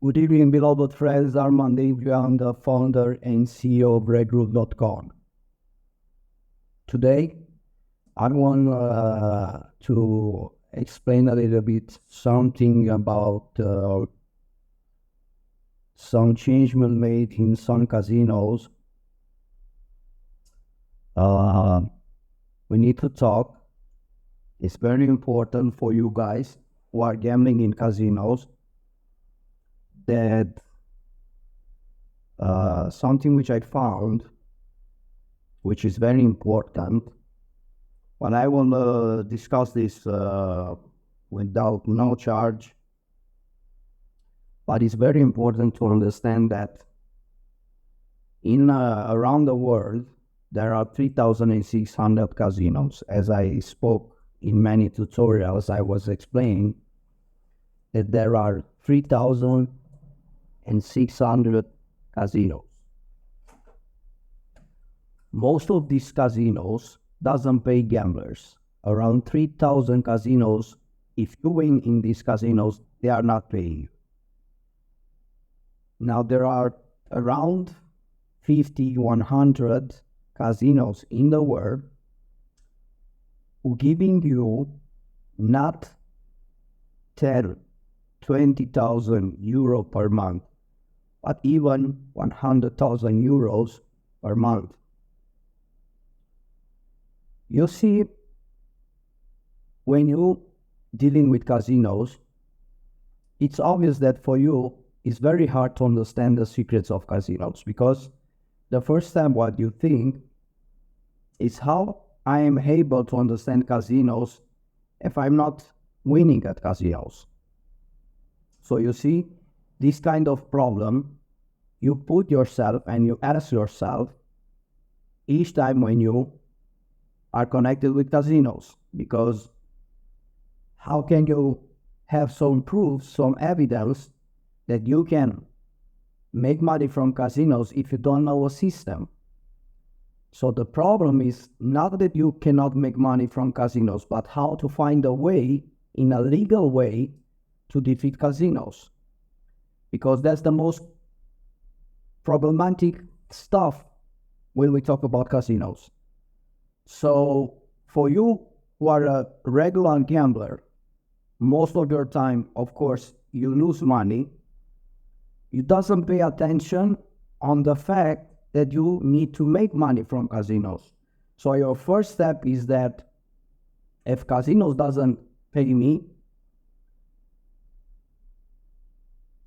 Good evening, beloved friends. I'm Adrian, the founder and CEO of Regroup.com. Today, I want to explain a little bit something about some changes made in some casinos. We need to talk. It's very important for you guys who are gambling in casinos that something which I found, which is very important, but I will discuss this without no charge. But it's very important to understand that in around the world, there are 3,600 casinos. As I spoke in many tutorials, I was explaining that there are 3,600 casinos. Most of these casinos doesn't pay gamblers. Around 3,000 casinos, if you win in these casinos, they are not paying you. Now there are around 100 casinos in the world who giving you not 20,000 euro per month, but even 100,000 euros per month. You see, when you dealing with casinos, it's obvious that for you, it's very hard to understand the secrets of casinos, because the first time what you think is how I am able to understand casinos if I'm not winning at casinos. So you see, this kind of problem, you put yourself and you ask yourself each time when you are connected with casinos, because how can you have some proof, some evidence that you can make money from casinos if you don't know a system? So the problem is not that you cannot make money from casinos, but how to find a way, in a legal way, to defeat casinos. Because that's the most problematic stuff when we talk about casinos. So for you who are a regular gambler, most of your time, of course, you lose money. You doesn't pay attention on the fact that you need to make money from casinos. So your first step is that if casinos doesn't pay me,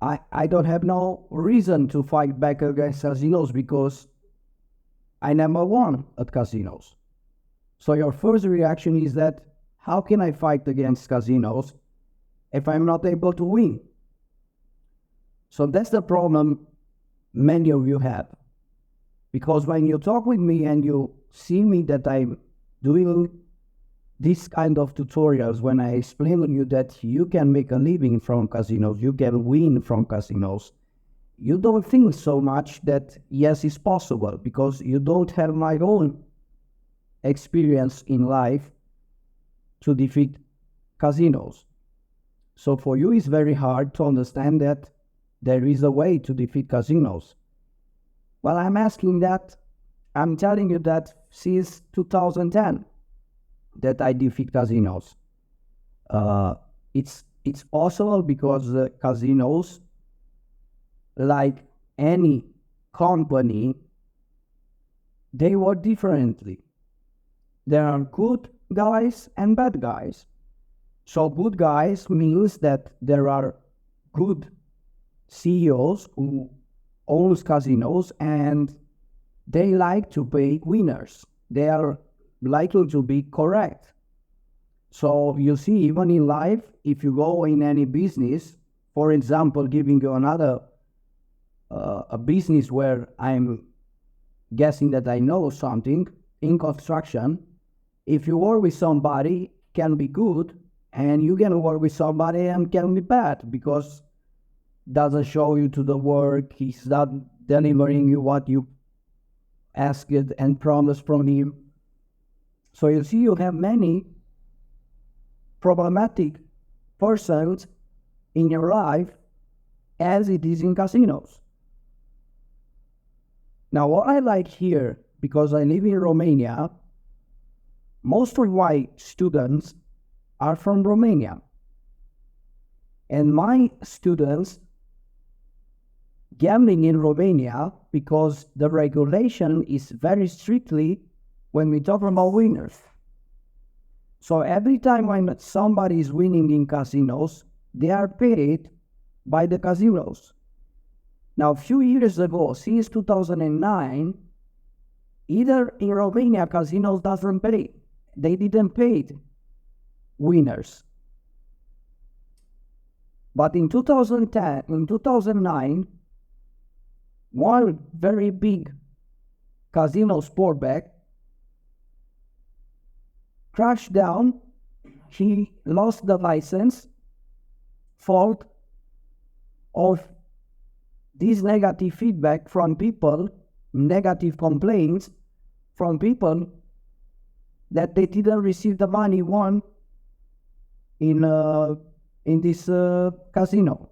I don't have no reason to fight back against casinos, because I never won at casinos. So your first reaction is that, how can I fight against casinos if I'm not able to win? So that's the problem many of you have. Because when you talk with me and you see me that I'm doing this kind of tutorials, when I explain to you that you can make a living from casinos, you can win from casinos, you don't think so much that yes, it's possible, because you don't have my own experience in life to defeat casinos. So for you, it's very hard to understand that there is a way to defeat casinos. Well, I'm telling you that since 2010 that I defeat casinos. It's possible because casinos, like any company, they work differently. There are good guys and bad guys. So good guys means that there are good CEOs who owns casinos and they like to pay winners. They are likely to be correct. So you see, even in life, if you go in any business, for example, giving you another a business where I'm guessing that I know something, in construction, if you work with somebody, can be good, and you can work with somebody and can be bad, because doesn't show you to the work, he's not delivering you what you asked and promised from him. So you see, you have many problematic persons in your life as it is in casinos. Now, what I like here, because I live in Romania, most of my students are from Romania. And my students gambling in Romania, because the regulation is very strictly when we talk about winners. So every time when somebody is winning in casinos, they are paid by the casinos. Now, a few years ago, since 2009, either in Romania, casinos doesn't pay. They didn't pay winners. But in 2010, in 2009, one very big casino sportback crashed down. He lost the license, fault of this negative feedback from people, negative complaints from people that they didn't receive the money won in this casino.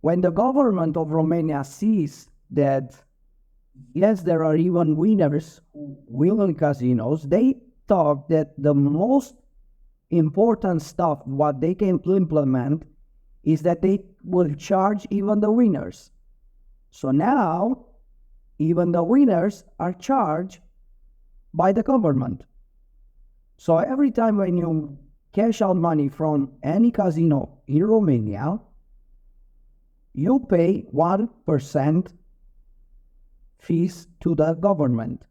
When the government of Romania sees that, yes, there are even winners who win in casinos, they thought that the most important stuff, what they can implement, is that they will charge even the winners. So now, even the winners are charged by the government. So every time when you cash out money from any casino in Romania, you pay 1% fees to the government.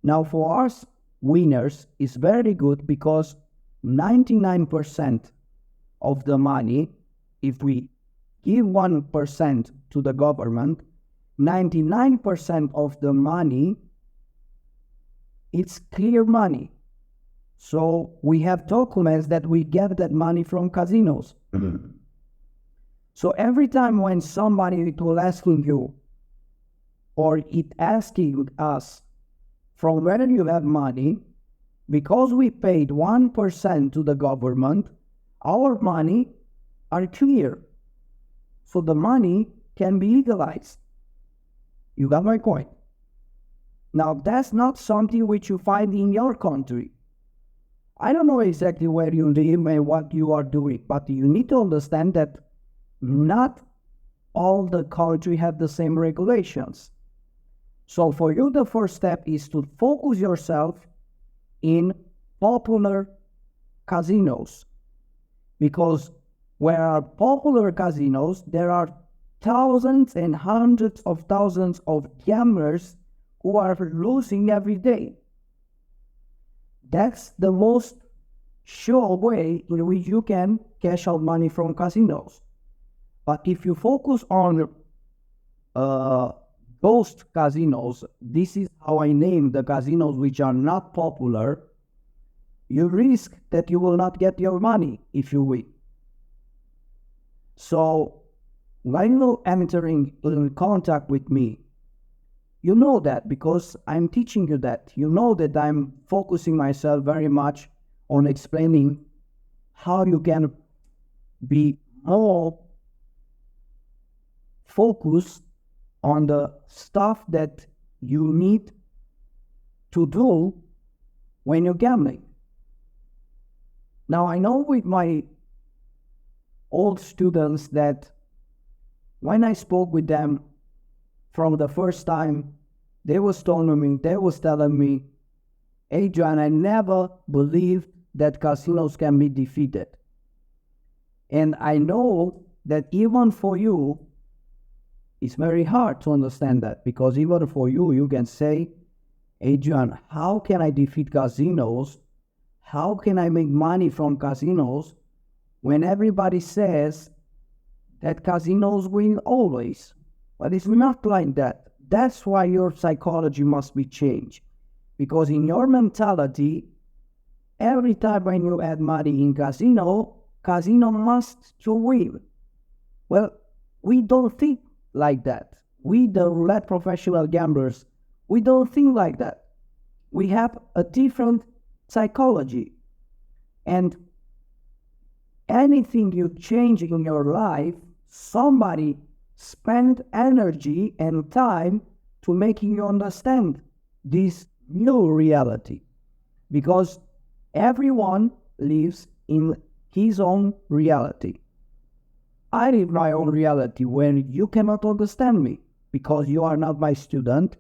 Now for us winners, it's very good because 99% of the money, if we give 1% to the government, 99% of the money, it's clear money. So we have documents that we get that money from casinos. So every time when somebody will asking you, or it asking us from where you have money, because we paid 1% to the government, our money are clear. So the money can be legalized. You got my point? Now that's not something which you find in your country. I don't know exactly where you live and what you are doing, but you need to understand that not all the country have the same regulations. So for you, the first step is to focus yourself in popular casinos. Because where are popular casinos, there are thousands and hundreds of thousands of gamblers who are losing every day. That's the most sure way in which you can cash out money from casinos. But if you focus on ghost casinos, this is how I name the casinos which are not popular, you risk that you will not get your money if you win. So when you're entering in contact with me, you know that because I'm teaching you that. You know that I'm focusing myself very much on explaining how you can be more focused on the stuff that you need to do when you're gambling. Now, I know with my old students that when I spoke with them from the first time, they was telling me, Adrian, I never believed that casinos can be defeated. And I know that even for you, it's very hard to understand that, because even for you, you can say, Adrian, how can I defeat casinos? How can I make money from casinos when everybody says that casinos win always? But it's not like that. That's why your psychology must be changed. Because in your mentality, every time when you add money in casino must to win. Well, we don't think like that. We, the roulette professional gamblers, we don't think like that. We have a different psychology. And anything you change in your life, somebody spend energy and time to making you understand this new reality. Because everyone lives in his own reality. I live my own reality when you cannot understand me because you are not my student,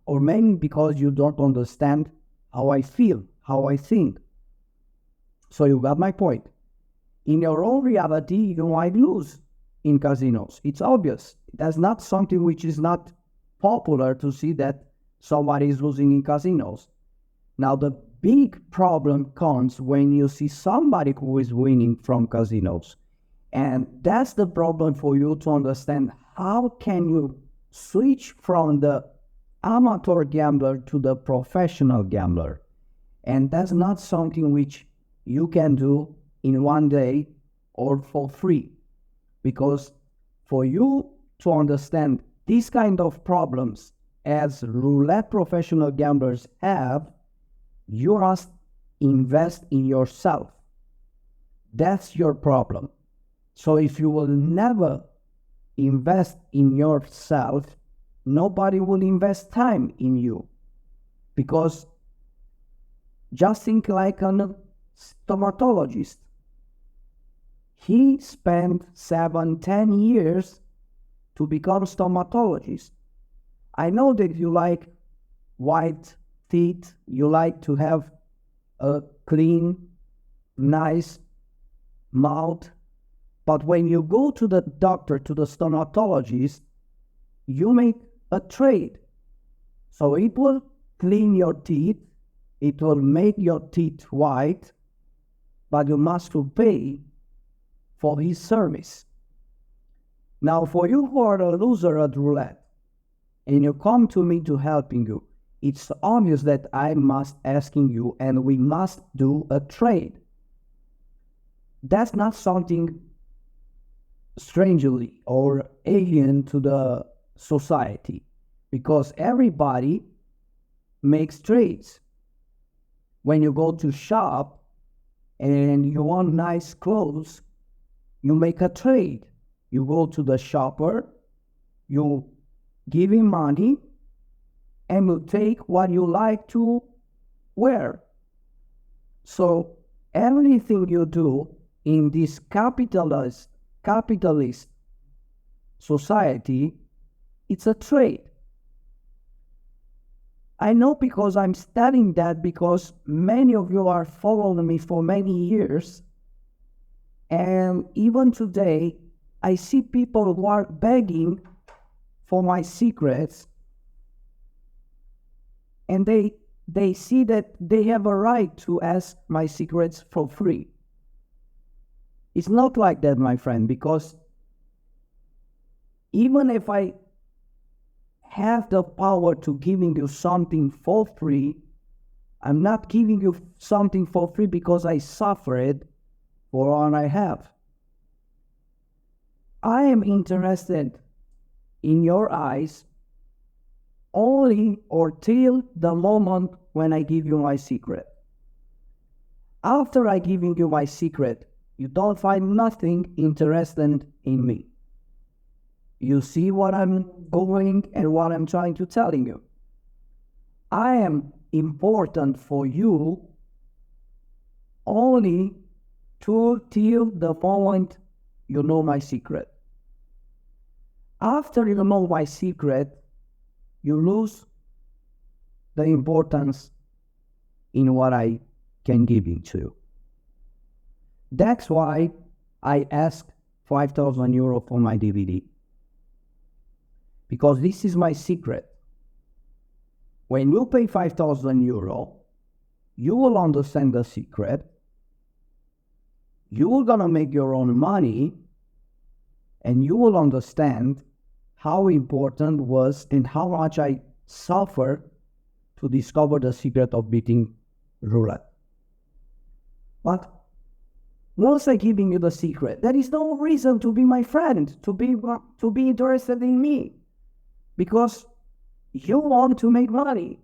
or maybe because you don't understand how I feel, how I think. So you got my point. In your own reality, you might lose in casinos. It's obvious. That's not something which is not popular to see that somebody is losing in casinos. Now, the big problem comes when you see somebody who is winning from casinos. And that's the problem for you to understand. How can you switch from the amateur gambler to the professional gambler? And that's not something which you can do in one day or for free. Because for you to understand these kind of problems as roulette professional gamblers have, you must invest in yourself. That's your problem. So if you will never invest in yourself, nobody will invest time in you. Because just think like a stomatologist. He spent 7-10 years to become stomatologist. I know that you like white teeth, you like to have a clean, nice mouth, but when you go to the doctor, to the stomatologist, you make a trade. So it will clean your teeth, it will make your teeth white, but you must pay for his service. Now, for you who are a loser at roulette, and you come to me to helping you, it's obvious that I must asking you, and we must do a trade. That's not something strangely or alien to the society, because everybody makes trades. When you go to shop and you want nice clothes, you make a trade. You go to the shopper, you give him money, and you take what you like to wear. So everything you do in this capitalist society, it's a trade. I know because I'm studying that, because many of you are following me for many years, and even today I see people who are begging for my secrets, and they see that they have a right to ask my secrets for free. It's not like that, my friend, because even if I have the power to giving you something for free, I'm not giving you something for free because I suffered for what I have. I am interested in your eyes only or till the moment when I give you my secret. After I giving you my secret, you don't find nothing interesting in me. You see what I'm going and what I'm trying to telling you. I am important for you only till the moment you know my secret. After you know my secret, you lose the importance in what I can give you to. That's why I asked 5,000 euro for my DVD. Because this is my secret. When you pay 5,000 euro, you will understand the secret. You are gonna make your own money, and you will understand how important was and how much I suffered to discover the secret of beating roulette. But once I giving you the secret, there is no reason to be my friend, to be interested in me. Because you want to make money.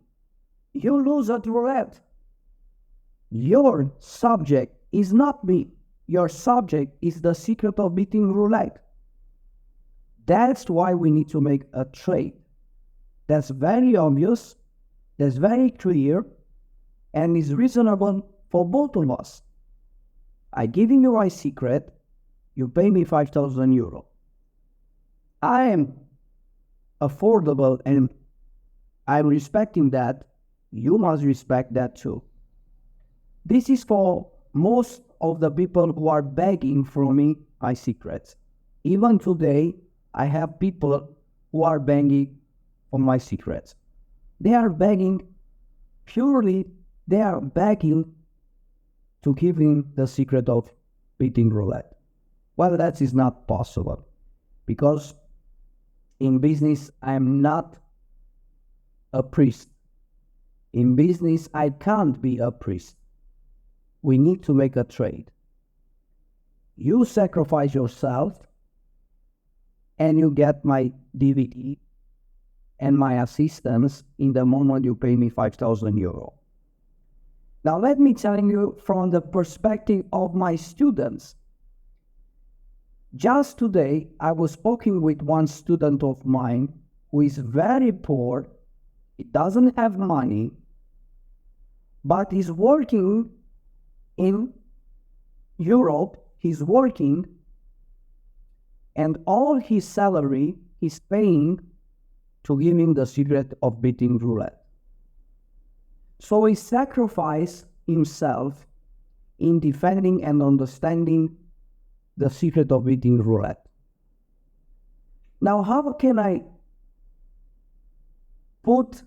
You lose at roulette. Your subject is not me. your subject is the secret of beating roulette. That's why we need to make a trade. That's very obvious, that's very clear, and is reasonable for both of us. I'm giving you my secret, you pay me 5,000 euro. I am affordable and I'm respecting that. You must respect that too. This is for most of the people who are begging from me my secrets. Even today, I have people who are begging for my secrets. They are begging to give him the secret of beating roulette. Well, that is not possible, because in business, I am not a priest. In business, I can't be a priest. We need to make a trade. You sacrifice yourself and you get my DVD and my assistance in the moment you pay me 5,000 euro. Now let me tell you from the perspective of my students. Just today, I was speaking with one student of mine who is very poor, he doesn't have money, but he's working in Europe, he's working, and all his salary he's paying to give him the secret of beating roulette. So he sacrificed himself in defending and understanding the secret of beating roulette. Now, how can I put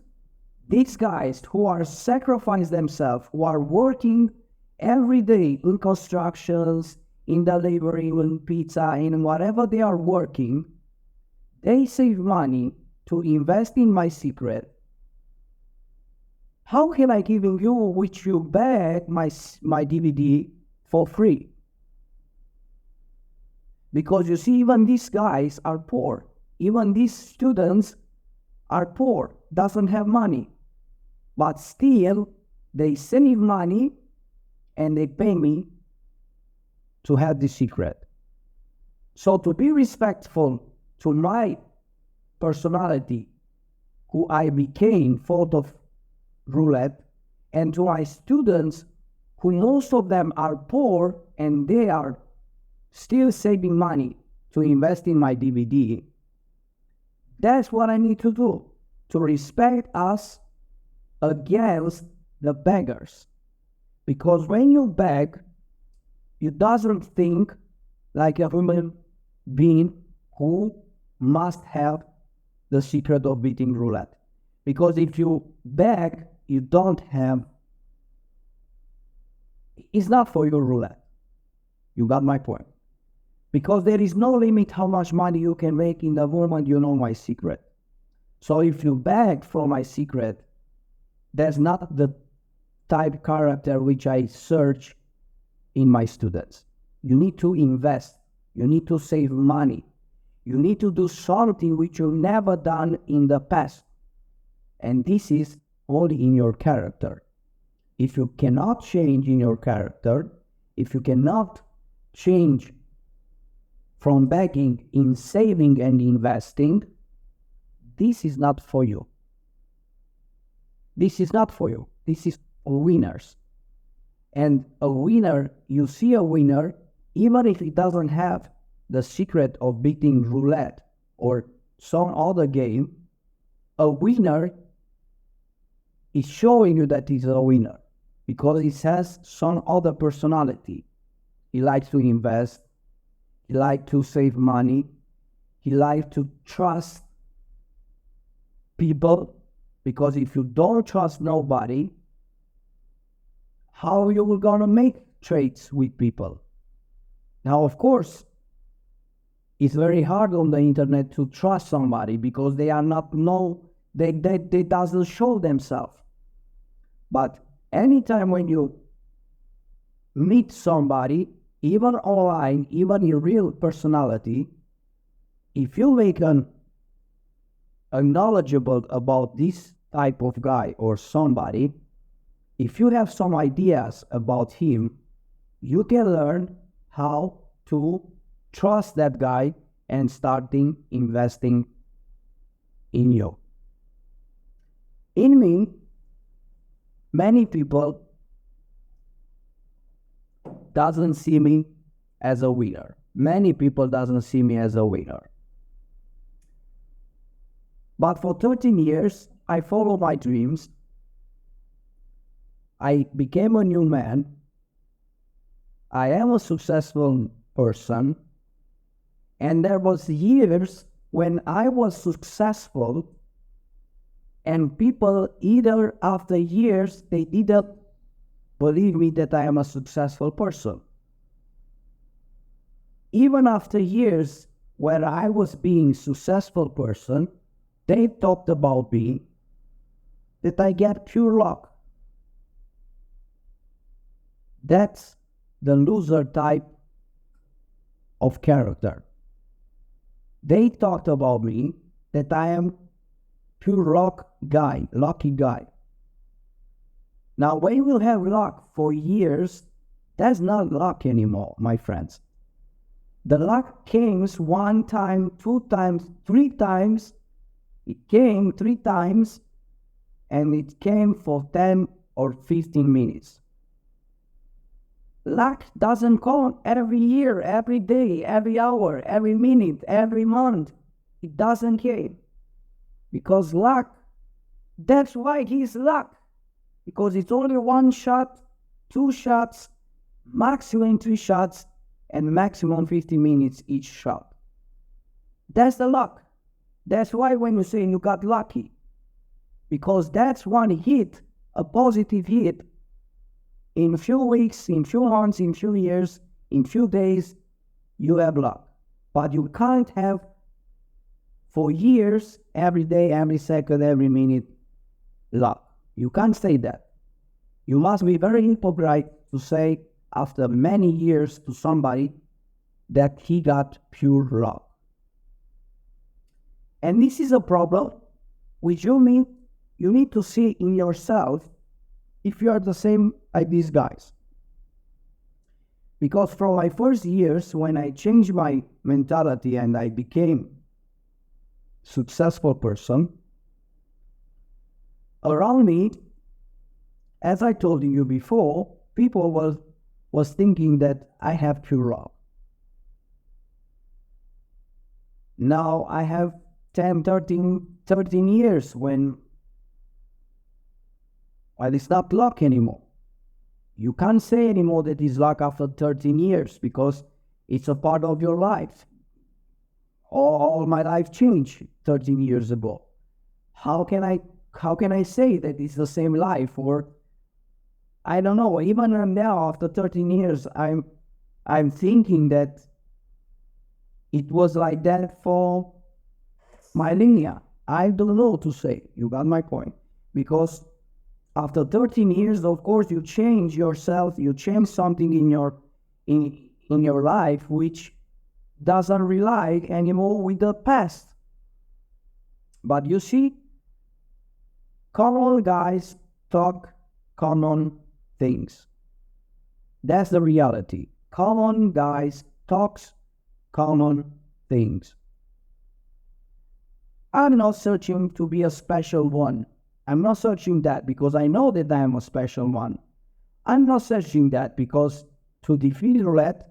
these guys who are sacrificing themselves, who are working every day in constructions, in delivery, in pizza, in whatever they are working, they save money to invest in my secret. How can I give you, which you beg my DVD for free? Because you see, even these guys are poor. Even these students are poor, doesn't have money. But still, they save money and they pay me to have the secret. So to be respectful to my personality, who I became thought of roulette, and to my students, who most of them are poor and they are still saving money to invest in my DVD, that's what I need to do, to respect us against the beggars. Because when you beg, you doesn't think like a human being who must have the secret of beating roulette. Because if you beg, you don't have, it's not for your roulette. You got my point. Because there is no limit how much money you can make in the moment you know my secret. So if you beg for my secret, that's not the type character which I search in my students. You need to invest. You need to save money. You need to do something which you've never done in the past. And this is only in your character. If you cannot change in your character, if you cannot change from begging in saving and investing, this is not for you. This is not for you. This is for winners. And a winner, you see a winner, even if he doesn't have the secret of beating roulette or some other game, a winner is showing you that he's a winner because he has some other personality. He likes to invest, he likes to save money, he likes to trust people, because if you don't trust nobody, how you will gonna make trades with people? Now, of course, it's very hard on the internet to trust somebody because they are not they doesn't show themselves. But anytime when you meet somebody, even online, even in real personality, if you make an knowledgeable about this type of guy or somebody, if you have some ideas about him, you can learn how to trust that guy and starting investing in you. In me, many people doesn't see me as a winner. Many people doesn't see me as a winner. But for 13 years, I followed my dreams. I became a new man. I am a successful person. And there was years when I was successful and people either after years, they didn't believe me that I am a successful person. Even after years where I was being successful person, they talked about me that I get pure luck. That's the loser type of character. They talked about me that I am pure lucky guy. Now, when you have luck for years, that's not luck anymore, my friends. The luck came one time, 2 times, 3 times. It came 3 times, and it came for 10 or 15 minutes. Luck doesn't come every year, every day, every hour, every minute, every month. It doesn't came. Because luck, that's why he's luck. Because it's only 1 shot, 2 shots, maximum 3 shots, and maximum 50 minutes each shot. That's the luck. That's why when you say you got lucky, because that's one hit, a positive hit, in a few weeks, in few months, in few years, in few days, you have luck. But you can't have for years, every day, every second, every minute, luck. You can't say that. You must be very hypocrite to say after many years to somebody that he got pure luck. And this is a problem which you need to see in yourself if you are the same like these guys. Because from my first years, when I changed my mentality and I became successful person, around me, as I told you before, people was thinking that I have pure luck. Now I have 13 years when it's not luck anymore. You can't say anymore that it's luck after 13 years because it's a part of your life. All my life changed 13 years ago. How can I say that it's the same life? Or I don't know. Even now, after 13 years, I'm thinking that it was like that for my linear. I don't know to say. You got my point. Because after 13 years, of course, you change yourself. You change something in your life which doesn't rely anymore with the past. But you see, common guys talk common things. That's the reality. Common guys talks common things. I'm not searching to be a special one. I'm not searching that because I know that I am a special one. I'm not searching that because to defeat Roulette,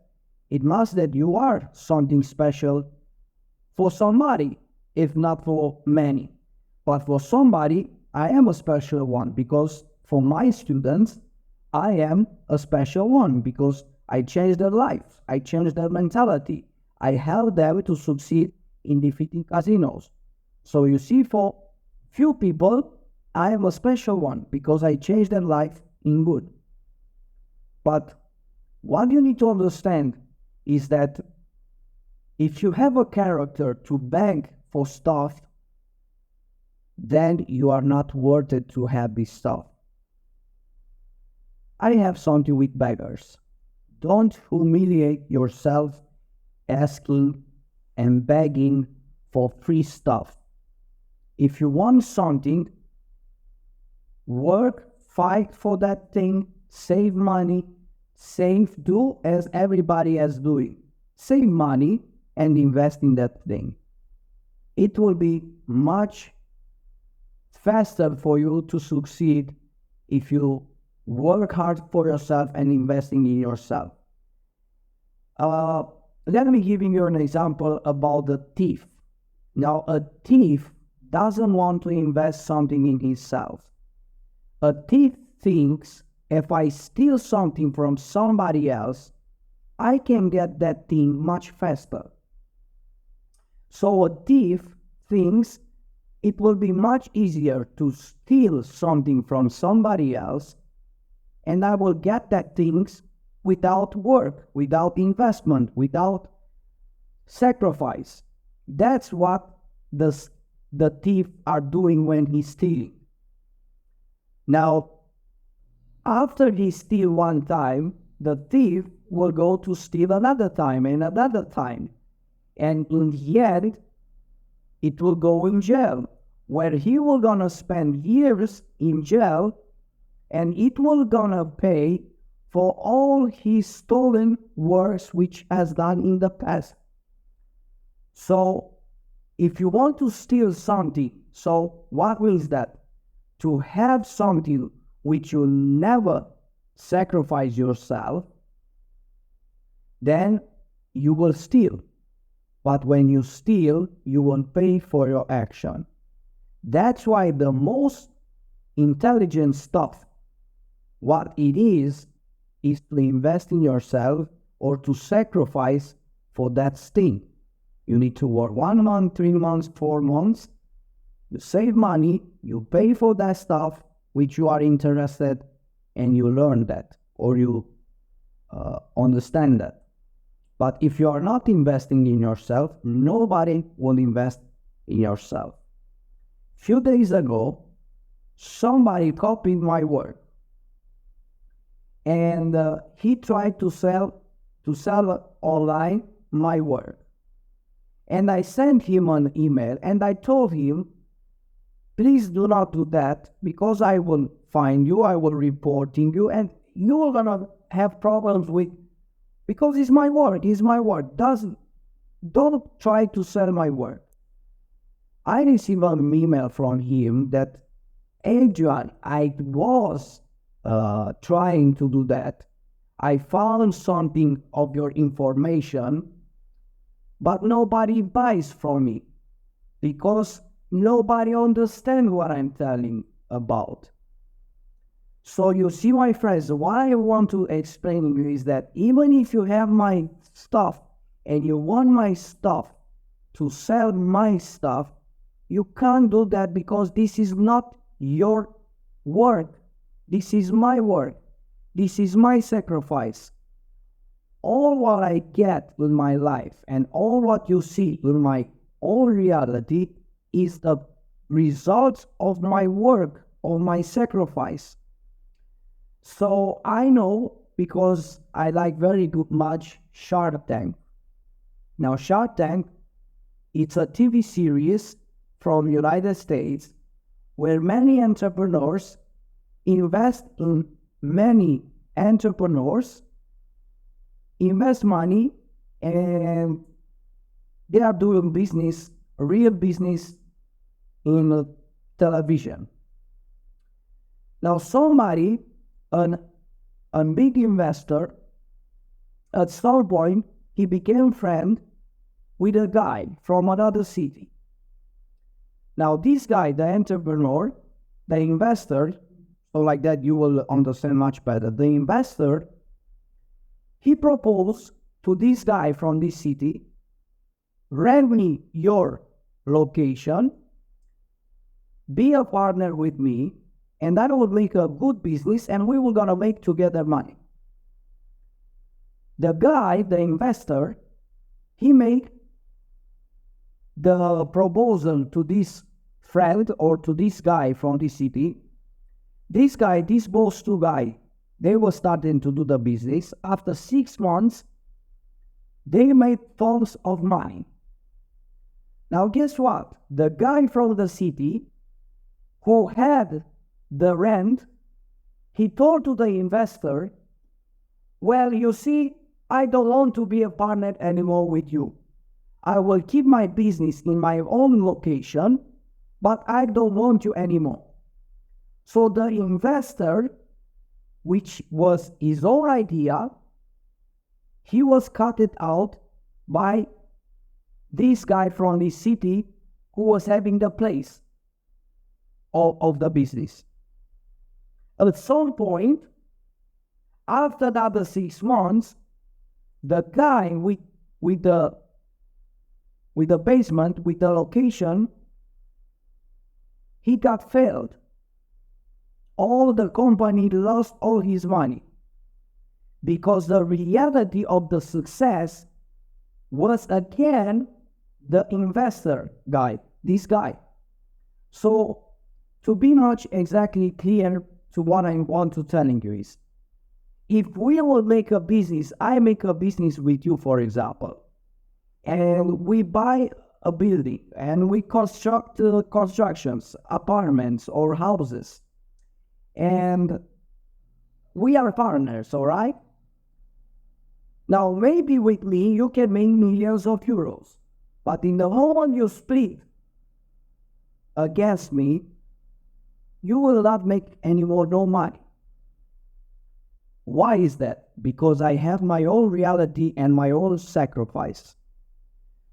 it must that you are something special for somebody, if not for many. But for somebody, I am a special one because for my students, I am a special one because I changed their life. I changed their mentality. I helped them to succeed in defeating casinos. So you see, for few people, I am a special one because I changed their life in good. But what you need to understand is that if you have a character to beg for stuff, then you are not worth it to have this stuff. I have something with beggars. Don't humiliate yourself asking and begging for free stuff. If you want something, work, fight for that thing, save money, save, do as everybody is doing. Save money and invest in that thing. It will be much faster for you to succeed if you work hard for yourself and investing in yourself. Let me give you an example about the thief. Now, a thief doesn't want to invest something in himself. A thief thinks, if I steal something from somebody else, I can get that thing much faster. So a thief thinks it will be much easier to steal something from somebody else, and I will get that things without work, without investment, without sacrifice. That's what the thief are doing when he's stealing. Now, after he steals one time, the thief will go to steal another time and another time. And in the end, it will go in jail, where he will gonna spend years in jail, and it will gonna pay for all his stolen works which has done in the past. So, if you want to steal something, so what is that? To have something which you never sacrifice yourself, then you will steal. But when you steal, you won't pay for your action. That's why the most intelligent stuff, what it is to invest in yourself or to sacrifice for that thing. You need to work 1 month, 3 months, 4 months. You save money, you pay for that stuff which you are interested, and you learn that or you understand that. But if you are not investing in yourself, nobody will invest in yourself. Few days ago, somebody copied my work, and he tried to sell online my work. And I sent him an email and I told him, please do not do that, because I will find you, I will reporting you, and you are gonna have problems with, because it's my work. Don't try to sell my work. I received an email from him that, Adrian, I was trying to do that. I found something of your information, but nobody buys from me because nobody understands what I'm telling about. So you see, my friends, what I want to explain to you is that even if you have my stuff and you want my stuff to sell my stuff, you can't do that, because this is not your work. This is my work. This is my sacrifice. All what I get in my life and all what you see in my own reality is the result of my work, of my sacrifice. So I know, because I like very much Shark Tank. Now, Shark Tank, it's a TV series from United States where many entrepreneurs invest in many entrepreneurs, invest money, and they are doing business, real business in television. Now somebody, a big investor, at some point, he became friend with a guy from another city. Now this guy, the entrepreneur, the investor, so like that you will understand much better. The investor, he proposed to this guy from this city, rent me your location, be a partner with me, and I will make a good business and we will gonna make together money. The guy, the investor, he made the proposal to this friend or to this guy from the city. This guy, this both two guys, they were starting to do the business. After 6 months, they made tons of money. Now guess what? The guy from the city who had the rent, he told to the investor, well, you see, I don't want to be a partner anymore with you. I will keep my business in my own location, but I don't want you anymore. So the investor, which was his own idea, he was cut it out by this guy from the city who was having the place of the business. At some point, after another 6 months, the guy with the basement, with the location, he got failed. All the company lost all his money because the reality of the success was again the investor guy, this guy. So to be much exactly clear to what I want to telling you is, if we will make a business, I make a business with you, for example, and we buy a building and we construct constructions, apartments or houses, and we are partners, all right? Now, maybe with me, you can make millions of euros, but in the moment you split against me, you will not make any more no money. Why is that? Because I have my own reality and my own sacrifice.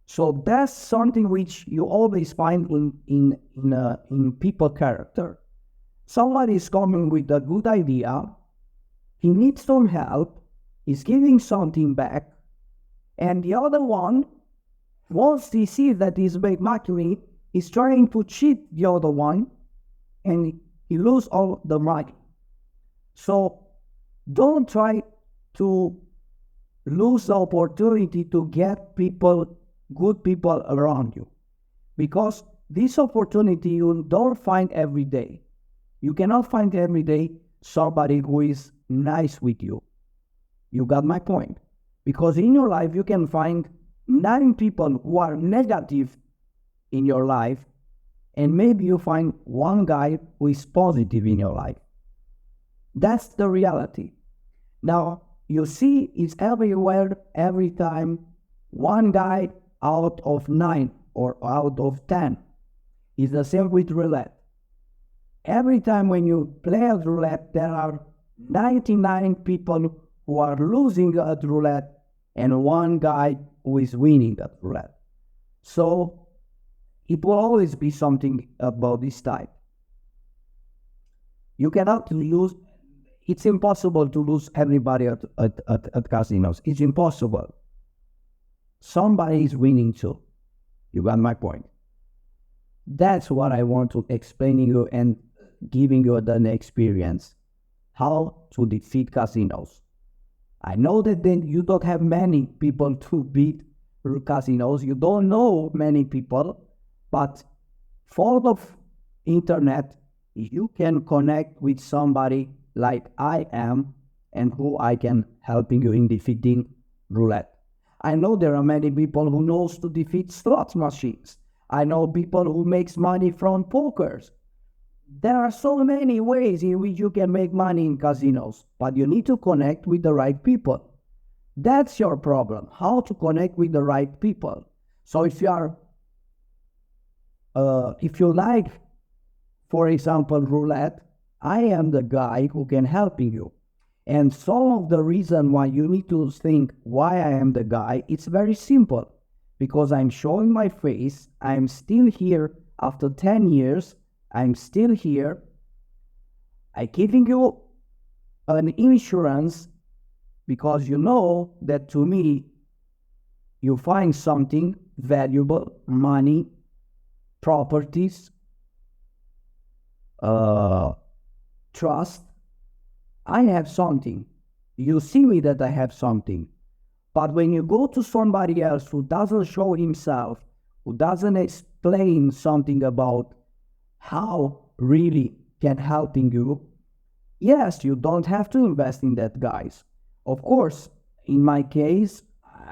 So that's something which you always find in people character. Somebody is coming with a good idea, he needs some help, he's giving something back, and the other one, once he sees that he's made money, is trying to cheat the other one, and he loses all the money. So don't try to lose the opportunity to get people, good people around you, because this opportunity you don't find every day. You cannot find every day somebody who is nice with you. You got my point? Because in your life you can find 9 people who are negative in your life, and maybe you find 1 guy who is positive in your life. That's the reality. Now, you see, it's everywhere, every time, 1 guy out of 9 or out of 10. It's the same with roulette. Every time when you play at roulette, there are 99 people who are losing at roulette and 1 guy who is winning at roulette. So it will always be something about this type. You cannot lose. It's impossible to lose everybody at casinos. It's impossible. Somebody is winning too. You got my point. That's what I want to explain to you and giving you an experience. How to defeat casinos. I know that then you don't have many people to beat casinos. You don't know many people, but for the internet, you can connect with somebody like I am and who I can helping you in defeating roulette. I know there are many people who knows to defeat slot machines. I know people who makes money from pokers. There are so many ways in which you can make money in casinos, but you need to connect with the right people. That's your problem, how to connect with the right people. So if you like, for example, roulette, I am the guy who can helping you. And some of the reason why you need to think why I am the guy, it's very simple. Because I'm showing my face, I'm still here after 10 years, I'm still here. I'm giving you an insurance because you know that to me, you find something valuable, money, properties, trust. I have something. You see me that I have something. But when you go to somebody else who doesn't show himself, who doesn't explain something about how really can helping you, yes, you don't have to invest in that, guys. Of course, in my case,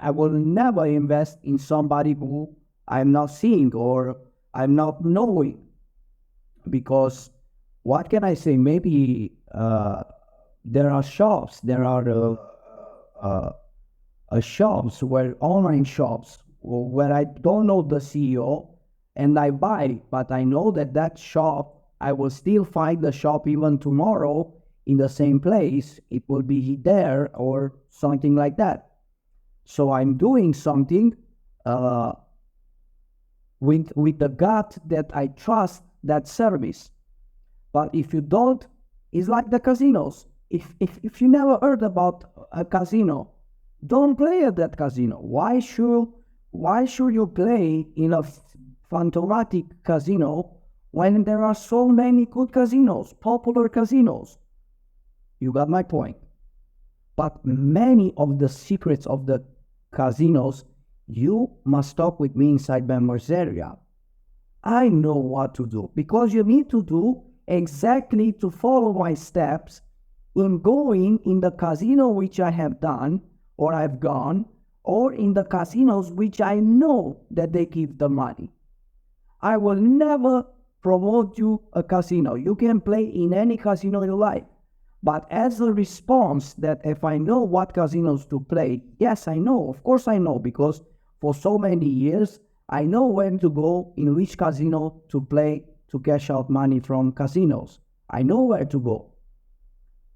I will never invest in somebody who I'm not seeing or I'm not knowing. Because what can I say? Maybe there are shops, there are shops, where online shops, where I don't know the CEO and I buy, but I know that shop, I will still find the shop even tomorrow in the same place. It will be there or something like that. So I'm doing something with the gut that I trust that service. But if you don't, it's like the casinos. If you never heard about a casino, don't play at that casino. Why should you play in a phantomatic casino when there are so many good casinos, popular casinos? You got my point. But many of the secrets of the casinos, you must talk with me inside members area. I know what to do, because you need to do exactly to follow my steps in going in the casino which I have done or I've gone, or in the casinos which I know that they give the money. I will never promote you a casino. You can play in any casino you like. But as a response that if I know what casinos to play, yes, I know. Of course I know, because for so many years, I know when to go, in which casino to play, to cash out money from casinos. I know where to go.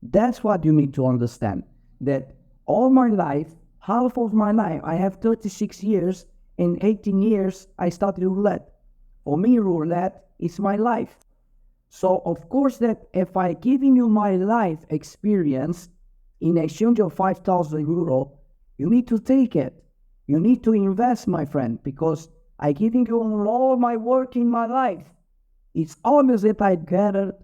That's what you need to understand. That all my life, half of my life, I have 36 years, in 18 years, I started roulette. For me, roulette is my life. So, of course, that if I giving you my life experience in exchange of 5,000 euro, you need to take it. You need to invest, my friend, because I giving you all my work in my life. It's obvious that I gathered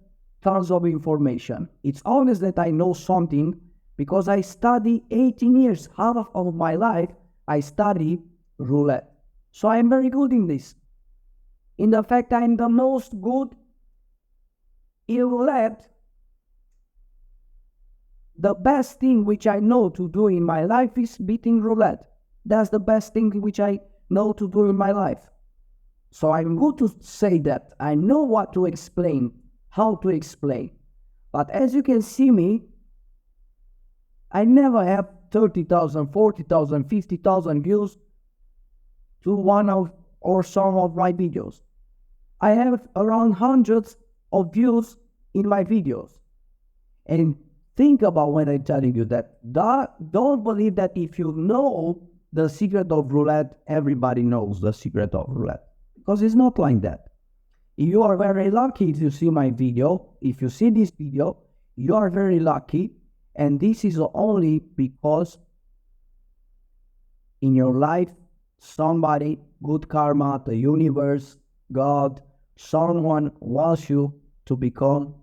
tons of information. It's obvious that I know something, because I study 18 years, half of my life, I study roulette. So I'm very good in this. In fact, I'm the most good in roulette. The best thing which I know to do in my life is beating roulette. That's the best thing which I know to do in my life. So I'm good to say that. I know what to explain, how to explain. But as you can see me, I never have 30,000, 40,000, 50,000 views to one or some of my videos. I have around hundreds of views in my videos. And think about when I'm telling you that. Don't believe that if you know the secret of roulette, everybody knows the secret of roulette. Because it's not like that. You are very lucky if you see my video. If you see this video, you are very lucky. And this is only because in your life, somebody, good karma, the universe, God, someone wants you to become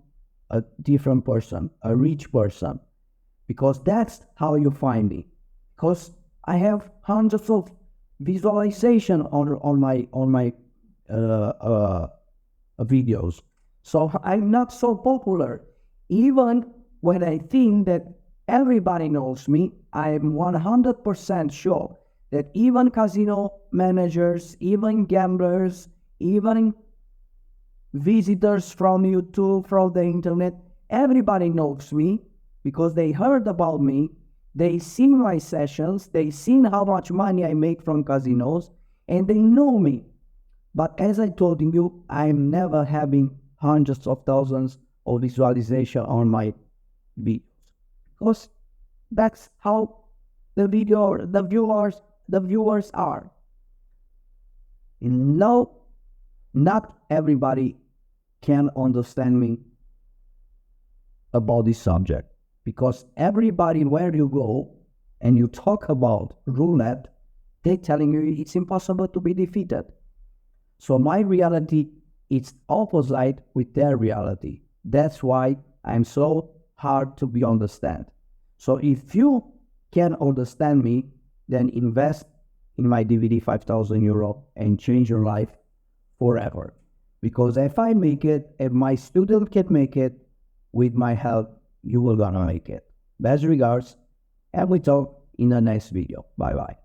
a different person, a rich person. Because that's how you find me. Because I have hundreds of visualization on my videos. So I'm not so popular. Even when I think that everybody knows me, I'm 100% sure that even casino managers, even gamblers, even visitors from YouTube, from the internet, everybody knows me because they heard about me, they seen my sessions, they seen how much money I make from casinos, and they know me. But as I told you, I'm never having hundreds of thousands of visualization on my videos, because that's how the viewers are. No, not everybody can understand me about this subject, because everybody where you go and you talk about roulette, they're telling you it's impossible to be defeated. So my reality is opposite with their reality. That's why I'm so hard to be understand. So if you can understand me, then invest in my DVD 5,000 euro and change your life forever. Because if I make it, if my student can make it, with my help, you will gonna make it. Best regards, and we talk in the next video. Bye bye.